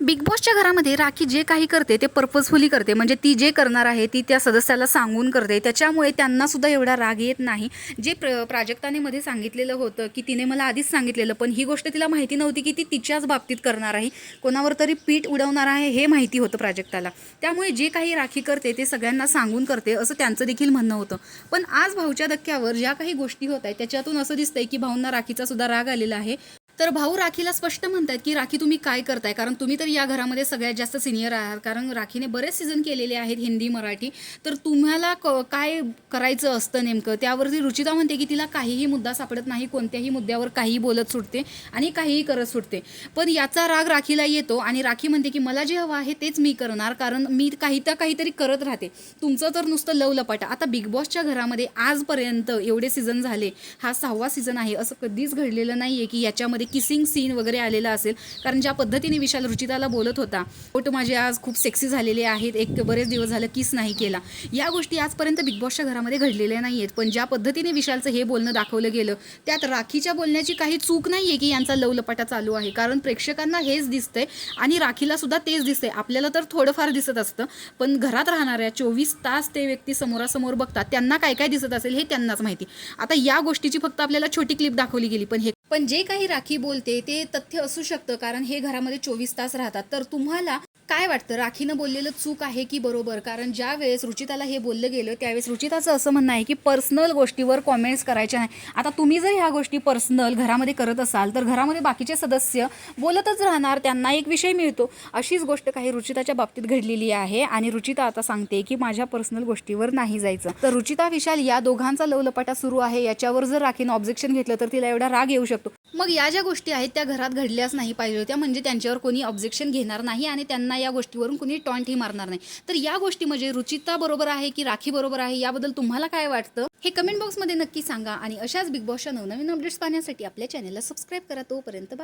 Big बॉसच्या घरामध्ये राखी जे काही करते ते पर्पजफुली करते, म्हणजे ती जे करणार आहे ती त्या सदस्याला सांगून करते. त्याच्यामुळे त्यांनासुद्धा एवढा राग येत नाही. जे प्राजक्ताने मध्ये सांगितलेलं होतं की तिने मला आधीच सांगितलेलं, पण ही गोष्ट तिला माहिती नव्हती की ती तिच्याच बाबतीत करणार आहे, कोणावर तरी पीठ उडवणार आहे हे माहिती होतं प्राजक्ताला. त्यामुळे जे काही राखी करते ते सगळ्यांना सांगून करते असं त्यांचं देखील म्हणणं होतं. पण आज भाऊच्या धक्क्यावर ज्या काही गोष्टी होत आहेत त्याच्यातून असं दिसतंय की भाऊंना राखीचा सुद्धा राग आलेला आहे. तर भाऊ राखीला स्पष्ट म्हणतात की राखी तुम्ही काय करताय, कारण तुम्ही तर या घरामध्ये सगळ्यात जास्त सिनियर आहात, कारण राखीने बरेच सीझन केलेले आहेत हिंदी मराठी. तर तुम्हाला काय करायचं असतं नेमकं, त्यावरती रुचिता म्हणते की तिला काहीही मुद्दा सापडत नाही, कोणत्याही मुद्द्यावर काहीही बोलत सुटते आणि काहीही करत सुटते. पण याचा राग राखीला येतो आणि राखी म्हणते की मला जे हवं आहे तेच मी करणार, कारण मी काहीतरी करत राहते. तुमचं तर नुसतं लवलपाटा. आता बिग बॉसच्या घरामध्ये आजपर्यंत एवढे सीझन झाले, हा 6वा सीझन आहे, असं कधीच घडलेलं नाही आहे की याच्यामध्ये किसिंग सीन वगैरे आलेला असेल. कारण ज्या पद्धतीने विशाल रुचिताला बोलत होता, फोटो माझे आज खूप सेक्सी झालेले आहेत, एक बरेच दिवस झालं किस नाही केला, या गोष्टी आजपर्यंत बिग बॉसच्या घरामध्ये घडलेल्या नाही आहेत. पण ज्या पद्धतीने विशालचं हे बोलणं दाखवलं गेलं, त्यात राखीच्या बोलण्याची काही चूक नाही आहे की यांचा लवलपाटा चालू आहे, कारण प्रेक्षकांना हेच दिसतंय आणि राखीला सुद्धा तेच दिसतंय. आपल्याला तर थोडंफार दिसत असतं, पण घरात राहणाऱ्या 24 तास ते व्यक्ती समोरासमोर बघतात, त्यांना काय काय दिसत असेल हे त्यांनाच माहिती. आता या गोष्टीची फक्त आपल्याला छोटी क्लिप दाखवली गेली, पण जे काही राखी बोलते ते तथ्य असू शकतं, कारण हे घरामध्ये 24 तास राहतात. तर तुम्हाला काय वाटतं, राखीनं बोललेलं चूक आहे की बरोबर? कारण ज्या वेळेस रुचिताला हे बोललं गेलं त्यावेळेस रुचिताचं असं म्हणणं आहे की पर्सनल गोष्टीवर कॉमेंट्स करायच्या नाही. आता तुम्ही जर ह्या गोष्टी पर्सनल घरामध्ये करत असाल तर घरामध्ये बाकीचे सदस्य बोलतच राहणार, त्यांना एक विषय मिळतो. अशीच गोष्ट काही रुचिताच्या बाबतीत घडलेली आहे आणि रुचिता आता सांगते की माझ्या पर्सनल गोष्टीवर नाही जायचं. तर रुचिता विशाल या दोघांचा लवलपाटा सुरू आहे, याच्यावर जर राखीनं ऑब्जेक्शन घेतलं तर तिला एवढा राग येऊ शकतो. मग या ज्या गोष्टी आहेत त्या घरात घडल्याच नाही पाहिजे होत्या, म्हणजे त्यांच्यावर कोणी ऑब्जेक्शन घेणार नाही आणि त्यांना या गोष्टीवरून कोणी टॉन्टही मारणार नाही. तर या गोष्टी म्हणजे रुचिता बरोबर आहे की राखी बरोबर आहे, याबद्दल तुम्हाला काय वाटतं हे कमेंट बॉक्समध्ये नक्की सांगा. आणि अशाच बिग बॉसच्या नवनवीन अपडेट्स पाहण्यासाठी आपल्या चॅनलला सबस्क्राईब करा. तोपर्यंत बाय.